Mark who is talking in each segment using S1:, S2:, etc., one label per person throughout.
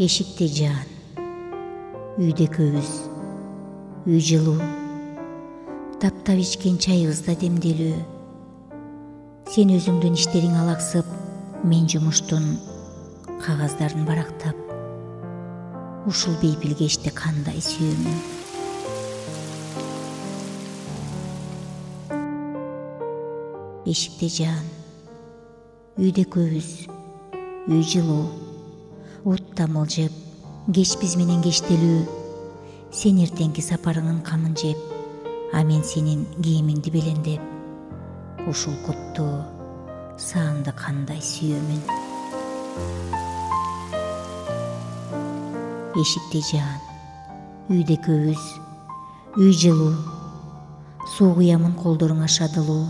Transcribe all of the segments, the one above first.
S1: Эшикте жаан, үйдө көбүз, үй жылуу, таптап ичкен чайыбыз да демделүү. Сен өзүңдүн иштериң алаксып, мен жумуштун кагаздарын барактап, ушул бейпил кечти кандай сүйөмүн. Эшикте жаан, үйдө көбүз, үй жылуу, от да мылжып, кеч биз менен кештелүү. Сен эртеңки сапарыңын камын жеп, а мен сенин кийимиңди белендеп, ушул куттуу саанды кандай сүйөмүн. Эшикте жаан, үйдө көбүз, үй жылуу, суу куямын колдоруңа шадылуу.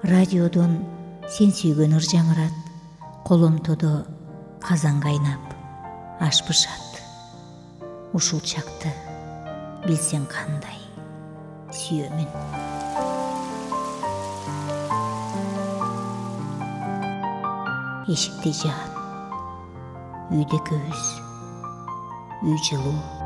S1: Радиодон сен сүйгөн ыр жаңырат, коломтодо казан кайнап, аш бышат. Ушул чакты билсең кандай сүйөмүн. Эшикте жаан, үйдө көбүз, үй жылуу.